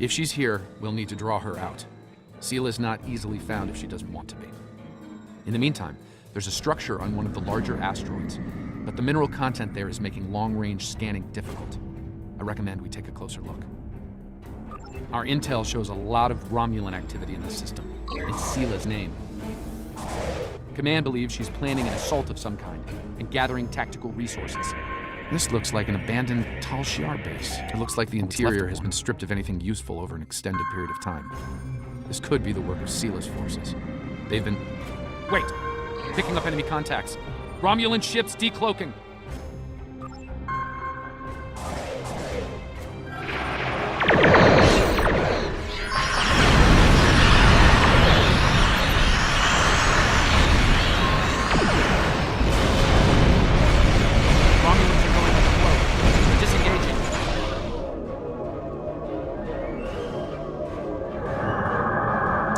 If she's here, we'll need to draw her out. Sela's not easily found if she doesn't want to be. In the meantime, there's a structure on one of the larger asteroids, but the mineral content there is making long-range scanning difficult. I recommend we take a closer look. Our intel shows a lot of Romulan activity in this system, in Sela's name. Command believes she's planning an assault of some kind and gathering tactical resources. This looks like an abandoned Tal Shiar base. It looks like the interior has been stripped of anything useful over an extended period of time. This could be the work of Sela's forces. They've been... Wait! Picking up enemy contacts. Romulan ships decloaking.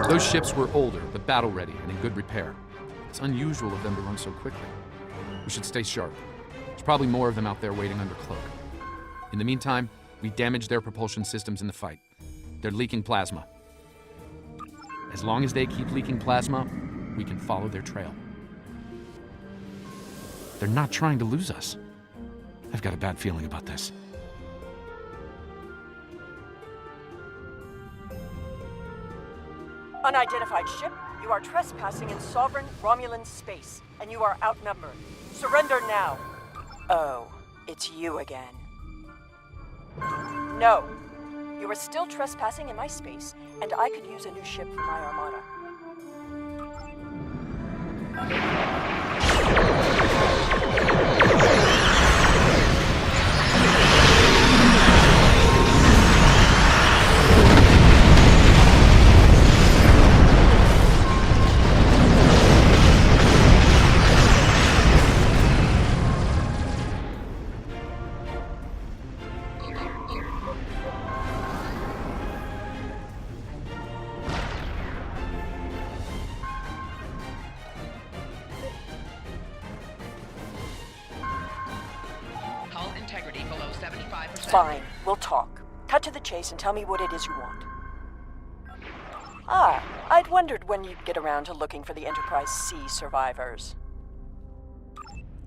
Those ships were older, but battle-ready and in good repair. It's unusual of them to run so quickly. We should stay sharp. There's probably more of them out there waiting under cloak. In the meantime, we damage their propulsion systems in the fight. They're leaking plasma. As long as they keep leaking plasma, we can follow their trail. They're not trying to lose us. I've got a bad feeling about this. Unidentified ship, you are trespassing in sovereign Romulan space, and you are outnumbered. Surrender now. Oh, it's you again. No. You are still trespassing in my space, and I could use a new ship for my armada. Integrity below 75%. Fine, we'll talk. Cut to the chase and tell me what it is you want. Ah, I'd wondered when you'd get around to looking for the Enterprise C survivors.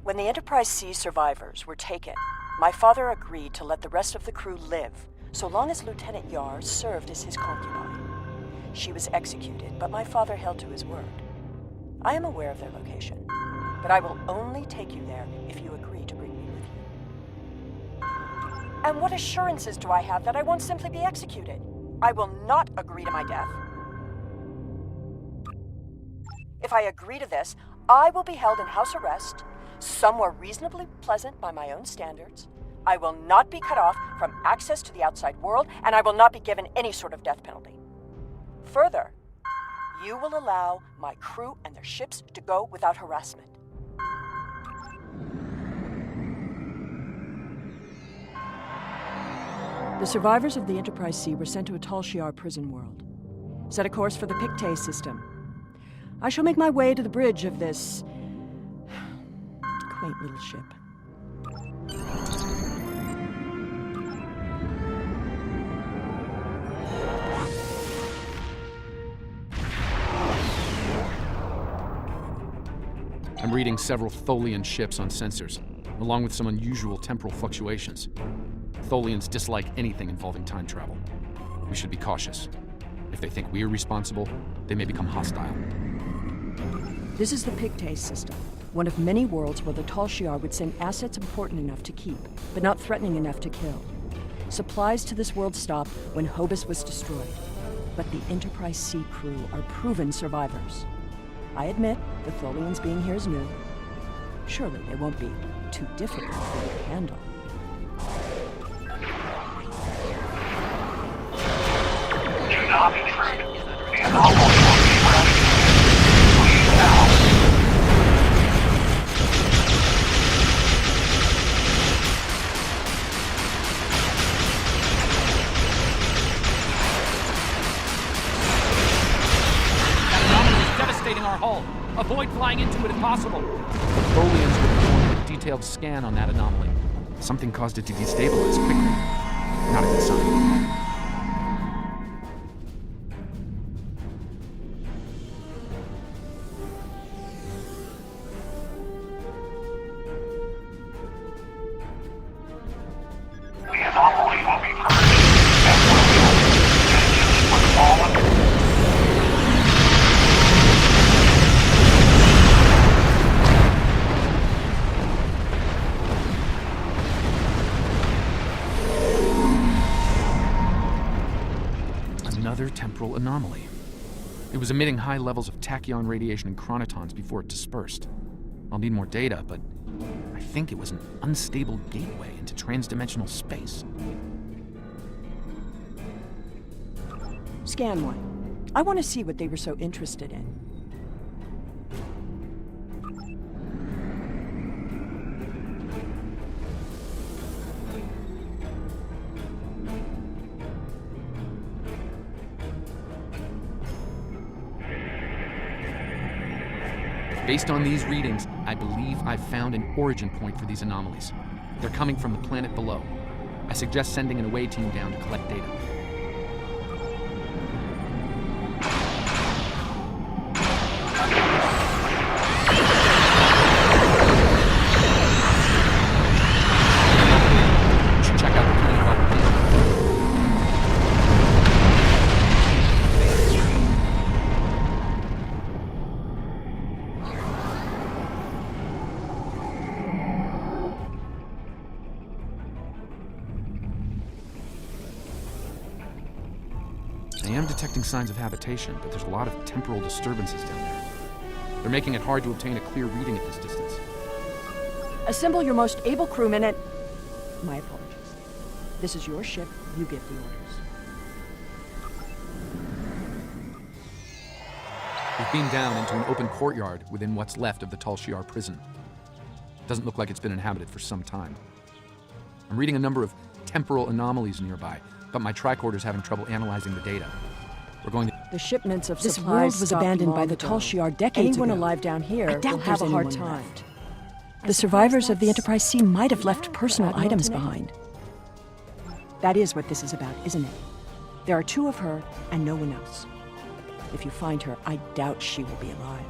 When the Enterprise C survivors were taken, my father agreed to let the rest of the crew live, so long as Lieutenant Yar served as his concubine. She was executed, but my father held to his word. I am aware of their location, but I will only take you there if you agree to bring me with you. And what assurances do I have that I won't simply be executed? I will not agree to my death. If I agree to this, I will be held in house arrest, somewhere reasonably pleasant by my own standards. I will not be cut off from access to the outside world, and I will not be given any sort of death penalty. Further, you will allow my crew and their ships to go without harassment. The survivors of the Enterprise C were sent to a Tal Shiar prison world. Set a course for the Pictet system. I shall make my way to the bridge of this quaint little ship. I'm reading several Tholian ships on sensors, along with some unusual temporal fluctuations. Tholians dislike anything involving time travel. We should be cautious. If they think we are responsible, they may become hostile. This is the Pictet system, one of many worlds where the Tal Shiar would send assets important enough to keep, but not threatening enough to kill. Supplies to this world stopped when Hobus was destroyed, but the Enterprise C crew are proven survivors. I admit the Tholians being here is new. Surely they won't be too difficult for you to handle. Do not intrude. The anomaly will be ready. Leave now. That anomaly is devastating our hull. Avoid flying into it if possible. The Tholians will perform a detailed scan on that anomaly. Something caused it to destabilize quickly. Not a good sign. temporal anomaly. It was emitting high levels of tachyon radiation and chronotons before it dispersed. I'll need more data, but I think it was an unstable gateway into transdimensional space. Scan one. I want to see what they were so interested in. Based on these readings, I believe I've found an origin point for these anomalies. They're coming from the planet below. I suggest sending an away team down to collect data. I am detecting signs of habitation, but there's a lot of temporal disturbances down there. They're making it hard to obtain a clear reading at this distance. Assemble your most able crewmen and... My apologies. This is your ship. You give the orders. We've beamed down into an open courtyard within what's left of the Tal Shiar prison. Doesn't look like it's been inhabited for some time. I'm reading a number of temporal anomalies nearby, but my tricorder's having trouble analyzing the data. We're going to... The shipments of This supplies world was stopped abandoned by long the ago. Tal Shiar decades Anyone ago. alive down here I doubt will have there's a hard anyone time. left. The survivors of the Enterprise C might have left Yeah, personal but I don't items know. behind. That is what this is about, isn't it? There are two of her and no one else. If you find her, I doubt she will be alive.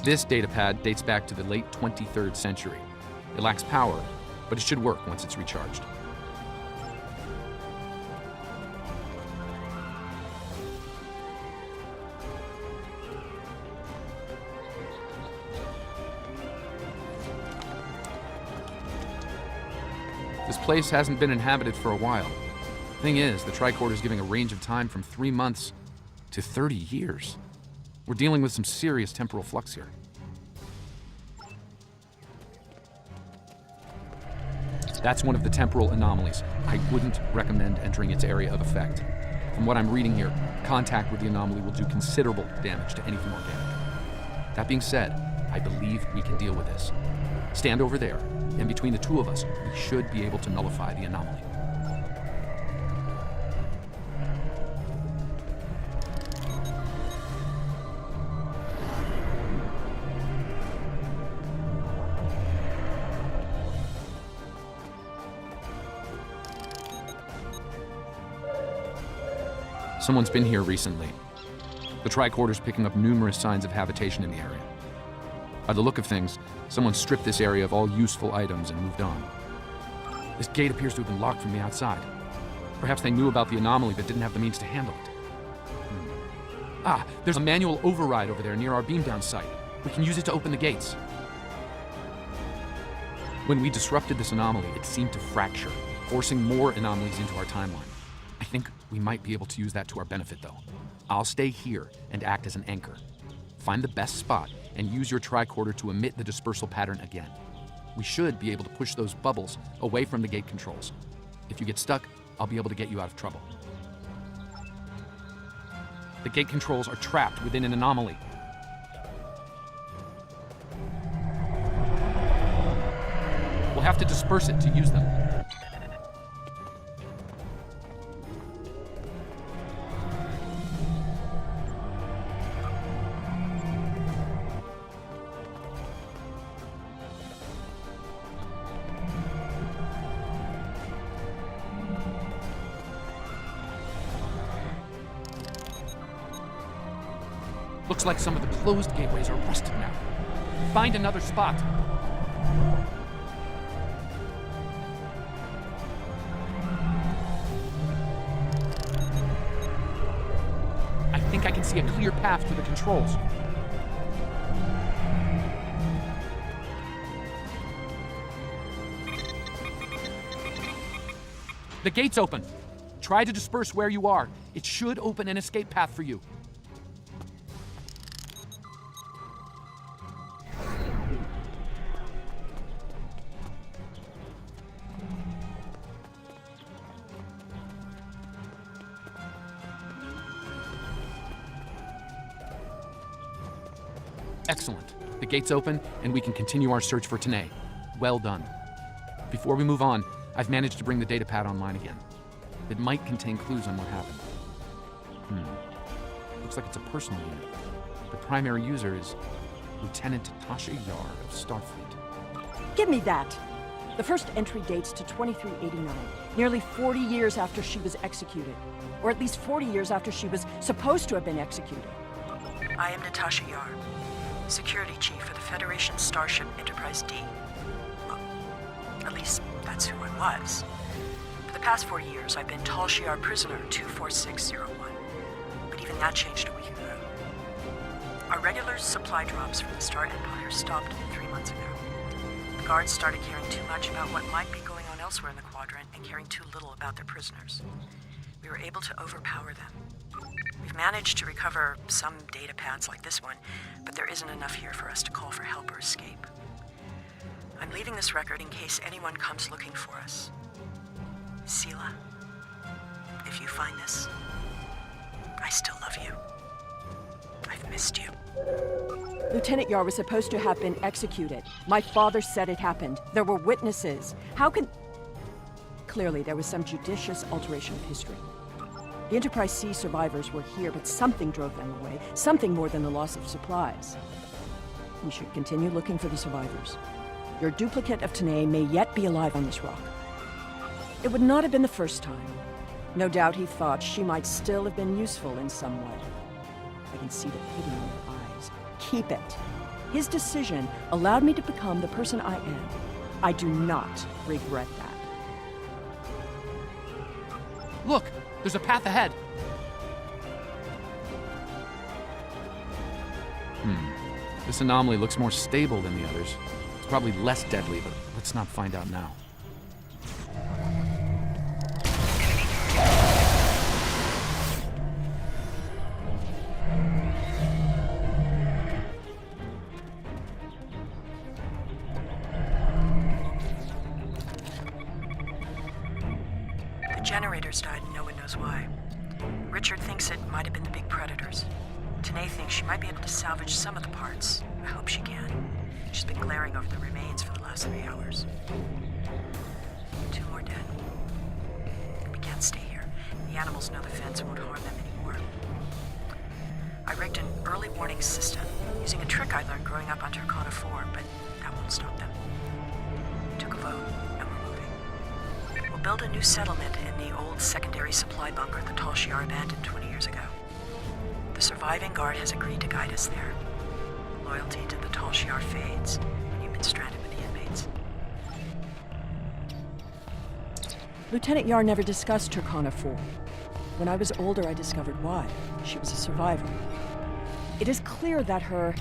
This datapad dates back to the late 23rd century. It lacks power, but it should work once it's recharged. This place hasn't been inhabited for a while. Thing is, the tricorder is giving a range of time from 3 months to 30 years. We're dealing with some serious temporal flux here. That's one of the temporal anomalies. I wouldn't recommend entering its area of effect. From what I'm reading here, contact with the anomaly will do considerable damage to anything organic. That being said, I believe we can deal with this. Stand over there, and between the two of us, we should be able to nullify the anomaly. Someone's been here recently. The tricorder's picking up numerous signs of habitation in the area. By the look of things, someone stripped this area of all useful items and moved on. This gate appears to have been locked from the outside. Perhaps they knew about the anomaly but didn't have the means to handle it. Ah, there's a manual override over there near our beam-down site. We can use it to open the gates. When we disrupted this anomaly, it seemed to fracture, forcing more anomalies into our timeline. I think we might be able to use that to our benefit, though. I'll stay here and act as an anchor. Find the best spot and use your tricorder to emit the dispersal pattern again. We should be able to push those bubbles away from the gate controls. If you get stuck, I'll be able to get you out of trouble. The gate controls are trapped within an anomaly. We'll have to disperse it to use them. Looks like some of the closed gateways are rusted now. Find another spot. I think I can see a clear path to the controls. The gate's open. Try to disperse where you are. It should open an escape path for you. Excellent. The gate's open, and we can continue our search for Tanae. Well done. Before we move on, I've managed to bring the datapad online again. It might contain clues on what happened. Looks like it's a personal unit. The primary user is Lieutenant Tasha Yar of Starfleet. Give me that. The first entry dates to 2389, nearly 40 years after she was executed. Or at least 40 years after she was supposed to have been executed. I am Natasha Yar, Security Chief for the Federation Starship Enterprise D. Well, at least that's who I was. For the past 4 years, I've been Tal Shiar Prisoner 24601. But even that changed a week ago. Our regular supply drops from the Star Empire stopped 3 months ago. The guards started caring too much about what might be going on elsewhere in the quadrant and caring too little about their prisoners. We were able to overpower them. We've managed to recover some data pads like this one, but there isn't enough here for us to call for help or escape. I'm leaving this record in case anyone comes looking for us. Sela, if you find this, I still love you. I've missed you. Lieutenant Yar was supposed to have been executed. My father said it happened. There were witnesses. How can... Clearly, there was some judicious alteration of history. The Enterprise C survivors were here, but something drove them away. Something more than the loss of supplies. We should continue looking for the survivors. Your duplicate of Tanae may yet be alive on this rock. It would not have been the first time. No doubt he thought she might still have been useful in some way. I can see the pity in your eyes. Keep it. His decision allowed me to become the person I am. I do not regret that. Look! There's a path ahead! This anomaly looks more stable than the others. It's probably less deadly, but let's not find out now. Generators died and no one knows why. Richard thinks it might have been the big predators. Tanae thinks she might be able to salvage some of the parts. I hope she can. She's been glaring over the remains for the last 3 hours. 2 more dead. We can't stay here. The animals know the fence won't harm them anymore. I rigged an early warning system using a trick I learned growing up on Turkana 4, but that won't stop them. Took a vote, and we're moving. We'll build a new settlement in the old secondary supply bunker the Tal Shiar abandoned 20 years ago. The surviving guard has agreed to guide us there. Loyalty to the Tal Shiar fades when you've been stranded with the inmates. Lieutenant Yar never discussed Turkana 4. When I was older, I discovered why. She was a survivor. It is clear that her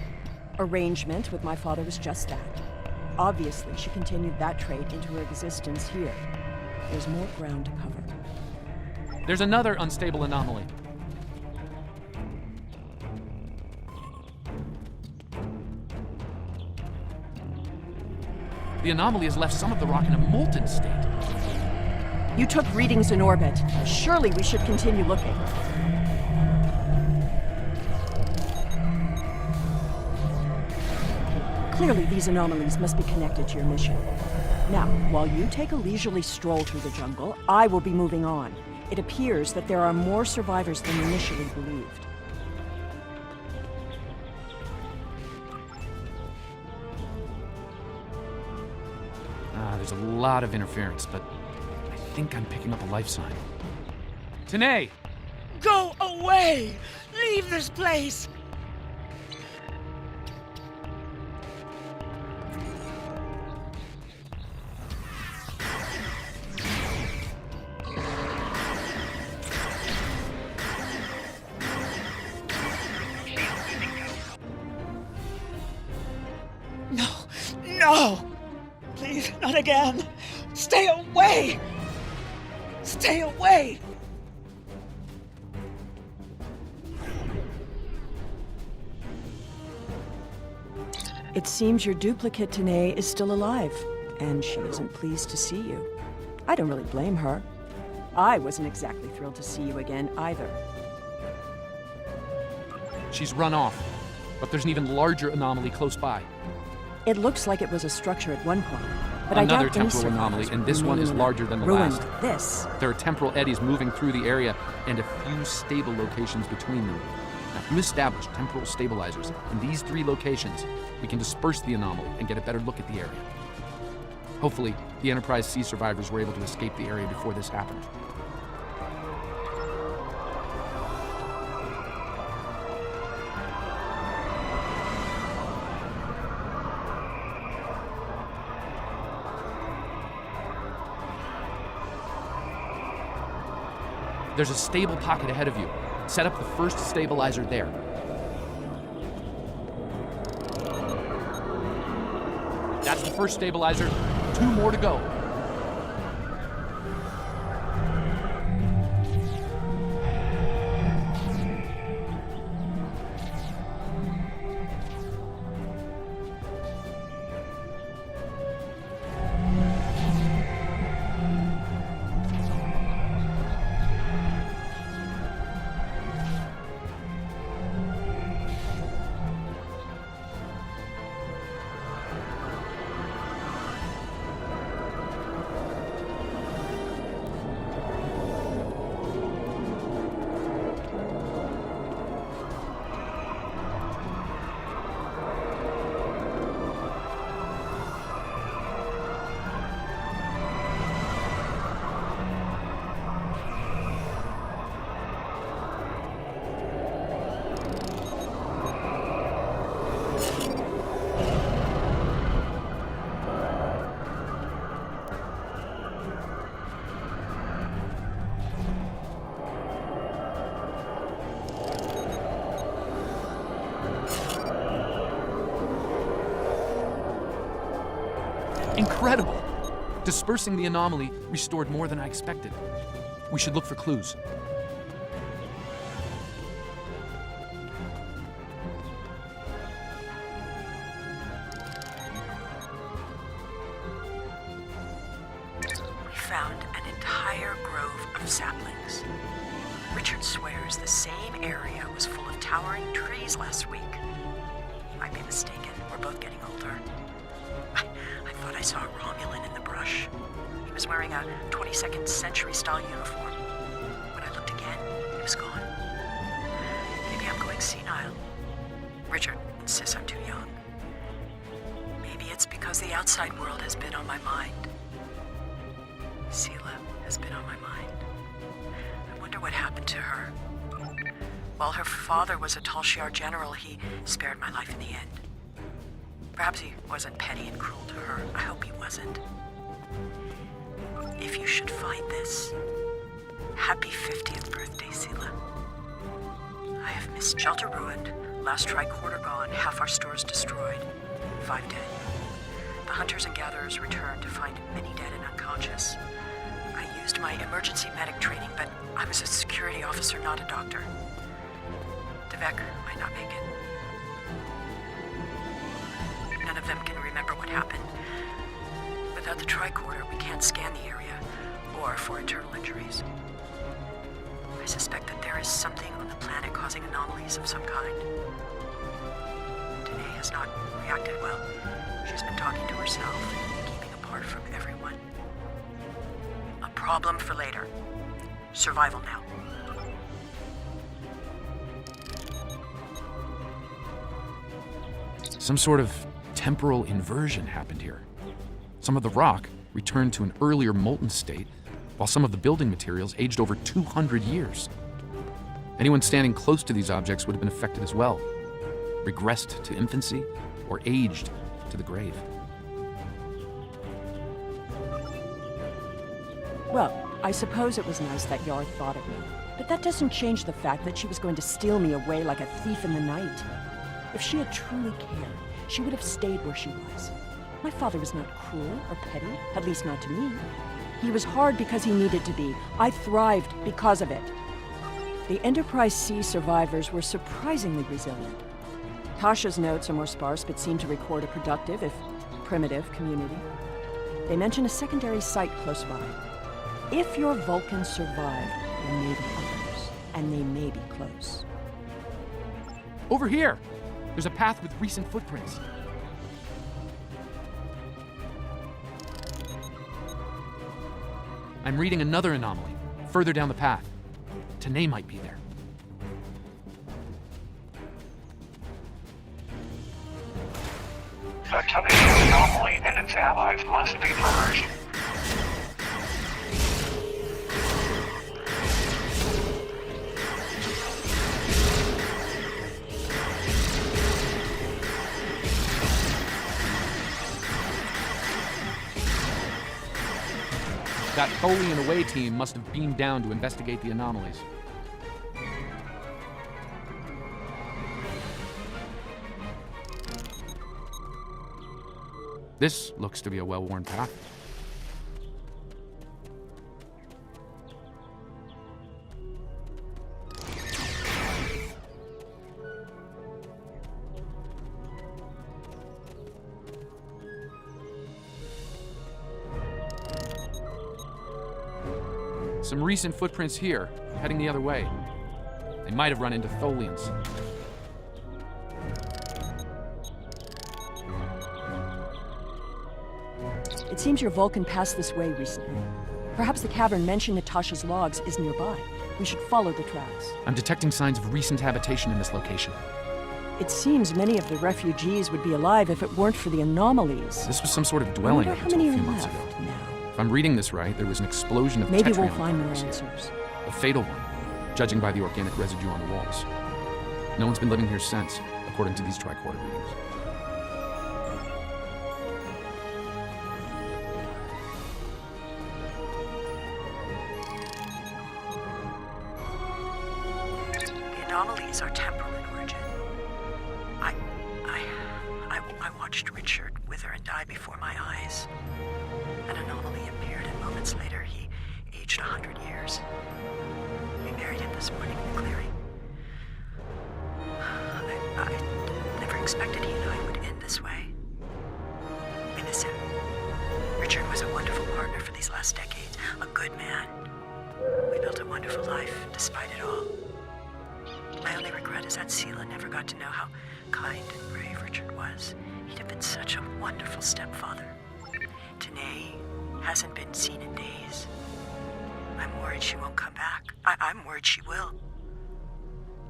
arrangement with my father was just that. Obviously, she continued that trait into her existence here. There's more ground to cover. There's another unstable anomaly. The anomaly has left some of the rock in a molten state. You took readings in orbit. Surely we should continue looking. Clearly, these anomalies must be connected to your mission. Now, while you take a leisurely stroll through the jungle, I will be moving on. It appears that there are more survivors than initially believed. There's a lot of interference, but I think I'm picking up a life sign. Tanae! Go away! Leave this place! No! No! Please, not again! Stay away! Stay away! It seems your duplicate, Tanae, is still alive, and she isn't pleased to see you. I don't really blame her. I wasn't exactly thrilled to see you again, either. She's run off, but there's an even larger anomaly close by. It looks like it was a structure at one point, but Another I doubt any temporal anomaly, survivors and this one is remain larger than the ruined last. This. There are temporal eddies moving through the area and a few stable locations between them. Now, if you establish temporal stabilizers in these 3 locations, we can disperse the anomaly and get a better look at the area. Hopefully, the Enterprise C survivors were able to escape the area before this happened. There's a stable pocket ahead of you. Set up the first stabilizer there. That's the first stabilizer. 2 more to go. Incredible! Dispersing the anomaly restored more than I expected. We should look for clues. We found an entire grove of saplings. Richard swears the same area was full of towering trees last week. He might be mistaken. We're both getting older. I thought I saw a Romulan in the brush. He was wearing a 22nd century style uniform. When I looked again, he was gone. Maybe I'm going senile. Richard insists I'm too young. Maybe it's because the outside world has been on my mind. Sela has been on my mind. I wonder what happened to her. While her father was a Tal Shiar general, he spared my life in the end. Perhaps he wasn't petty and cruel to her. I hope he wasn't. If you should find this, happy 50th birthday, Sela. I have missed shelter ruined, last tricorder gone, half our stores destroyed, 5 dead. The hunters and gatherers returned to find many dead and unconscious. I used my emergency medic training, but I was a security officer, not a doctor. Devek might not make it. None of them can remember what happened. Without the tricorder, we can't scan the area, or for internal injuries. I suspect that there is something on the planet causing anomalies of some kind. Danae has not reacted well. She's been talking to herself, keeping apart from everyone. A problem for later. Survival now. Some sort of temporal inversion happened here. Some of the rock returned to an earlier molten state, while some of the building materials aged over 200 years. Anyone standing close to these objects would have been affected as well, regressed to infancy, or aged to the grave. Well, I suppose it was nice that Yar thought of me, but that doesn't change the fact that she was going to steal me away like a thief in the night. If she had truly cared, she would have stayed where she was. My father was not cruel or petty, at least not to me. He was hard because he needed to be. I thrived because of it. The Enterprise C survivors were surprisingly resilient. Tasha's notes are more sparse, but seem to record a productive, if primitive, community. They mention a secondary site close by. If your Vulcans survived, there may be others, and they may be close. Over here! There's a path with recent footprints. I'm reading another anomaly, further down the path. Tanae might be there. The Tanae anomaly and its allies must be purged. That Tholian away team must have beamed down to investigate the anomalies. This looks to be a well-worn path. Some recent footprints here, heading the other way. They might have run into Tholians. It seems your Vulcan passed this way recently. Perhaps the cavern mentioned in Tasha's logs is nearby. We should follow the tracks. I'm detecting signs of recent habitation in this location. It seems many of the refugees would be alive if it weren't for the anomalies. This was some sort of I dwelling wonder up how until many a are few months left ago. now. If I'm reading this right, there was an explosion of Maybe we'll Tetrion find more particles here. answers. A fatal one, judging by the organic residue on the walls. No one's been living here since, according to these tricorder readings. The anomalies are temporal in origin. I watched Richard wither and die before my eyes. An anomaly appeared, and moments later he aged 100 years. We buried him this morning in the clearing. I never expected he and I would end this way. We miss him. Richard was a wonderful partner for these last decades, a good man. We built a wonderful life despite it all. My only regret is that Sela never got to know how kind and brave Richard was. He'd have been such a wonderful stepfather. Tanae hasn't been seen in days. I'm worried she won't come back. I'm worried she will.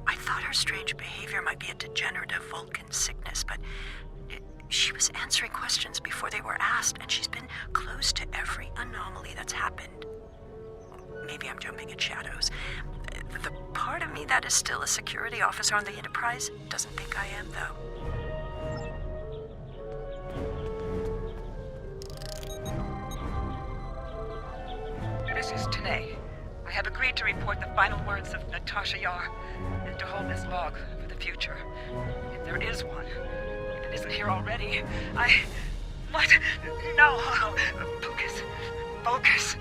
I thought her strange behavior might be a degenerative Vulcan sickness, but she was answering questions before they were asked, and she's been close to every anomaly that's happened. Maybe I'm jumping at shadows. The part of me that is still a security officer on the Enterprise doesn't think I am, though. This is Tanae. I have agreed to report the final words of Natasha Yar and to hold this log for the future. If there is one, if it isn't here already, What? No! Focus. Focus.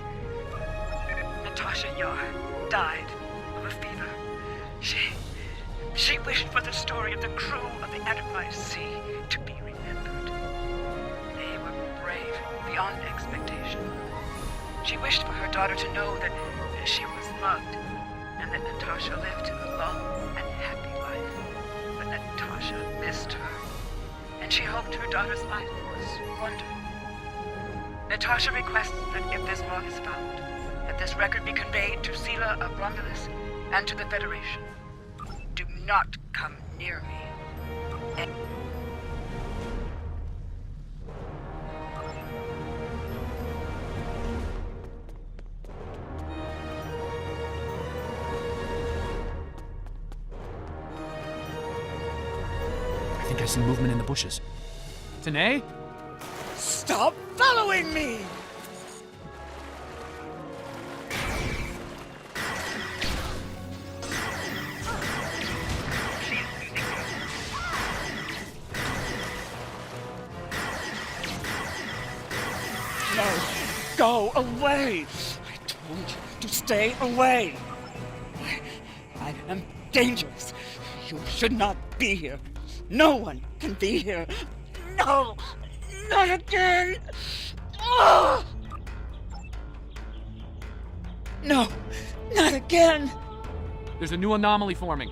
Natasha Yar died of a fever. She wished for the story of the crew of the Enterprise C to be remembered. They were brave beyond expectation. She wished for her daughter to know that she was loved and that Natasha lived a long and happy life. But Natasha missed her, and she hoped her daughter's life was wonderful. Natasha requests that if this log is found, that this record be conveyed to Sela of Romulus and to the Federation. Do not come near me. And I think I see movement in the bushes. Tanae? Stop following me! No! Go away! I told you to stay away! I am dangerous. You should not be here. No one can be here. No! Not again! Oh! No! Not again! There's a new anomaly forming.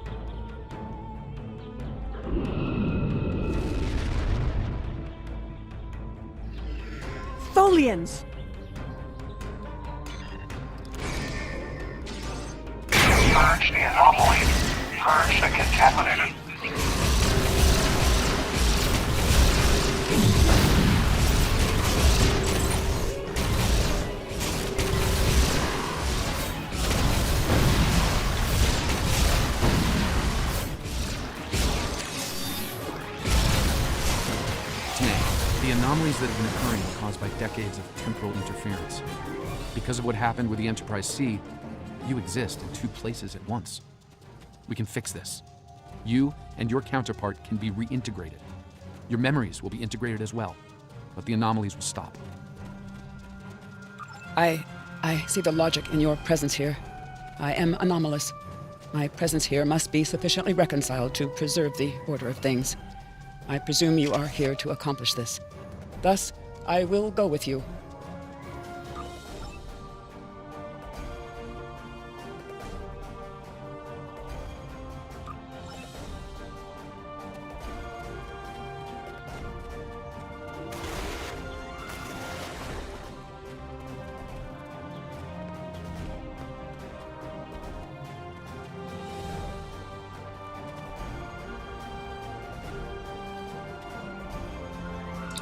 Tholians! Purge the anomaly. Purge the contaminated. The anomalies that have been occurring are caused by decades of temporal interference. Because of what happened with the Enterprise C, you exist in two places at once. We can fix this. You and your counterpart can be reintegrated. Your memories will be integrated as well, but the anomalies will stop. I see the logic in your presence here. I am anomalous. My presence here must be sufficiently reconciled to preserve the order of things. I presume you are here to accomplish this. Thus, I will go with you.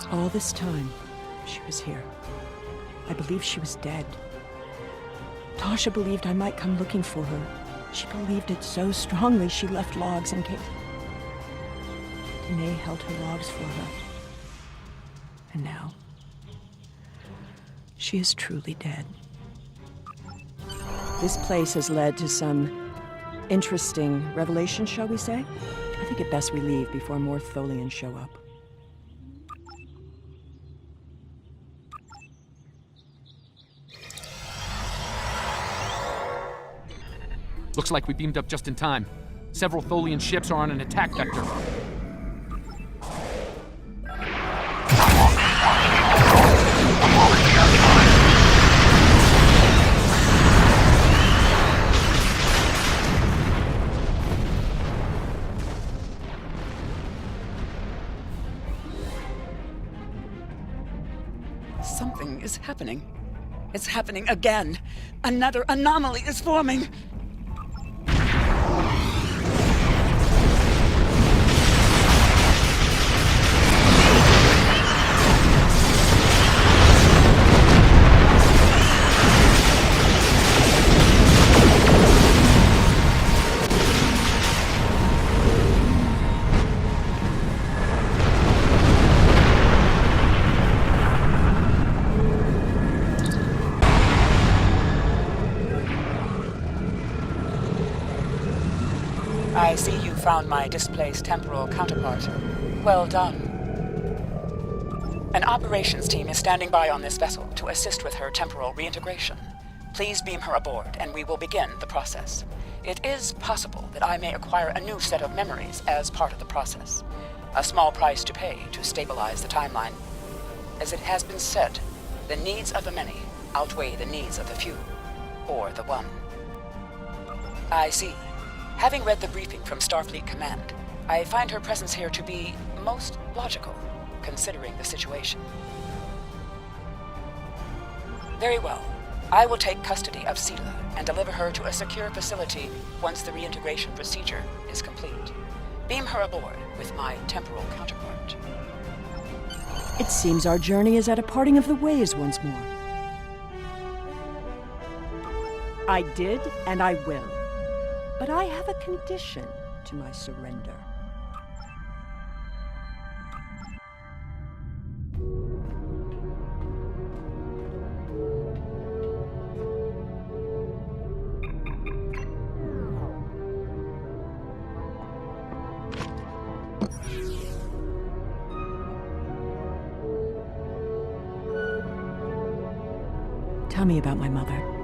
All this time, she was here. I believed she was dead. Tasha believed I might come looking for her. She believed it so strongly she left logs in case. Danae held her logs for her. And now, she is truly dead. This place has led to some interesting revelations, shall we say? I think it best we leave before more Tholians show up. Looks like we beamed up just in time. Several Tholian ships are on an attack vector. Something is happening. It's happening again. Another anomaly is forming. I see you found my displaced temporal counterpart. Well done. An operations team is standing by on this vessel to assist with her temporal reintegration. Please beam her aboard, and we will begin the process. It is possible that I may acquire a new set of memories as part of the process. A small price to pay to stabilize the timeline. As it has been said, the needs of the many outweigh the needs of the few, or the one. I see. Having read the briefing from Starfleet Command, I find her presence here to be most logical, considering the situation. Very well. I will take custody of Sela and deliver her to a secure facility once the reintegration procedure is complete. Beam her aboard with my temporal counterpart. It seems our journey is at a parting of the ways once more. I did, and I will. But I have a condition to my surrender. Tell me about my mother.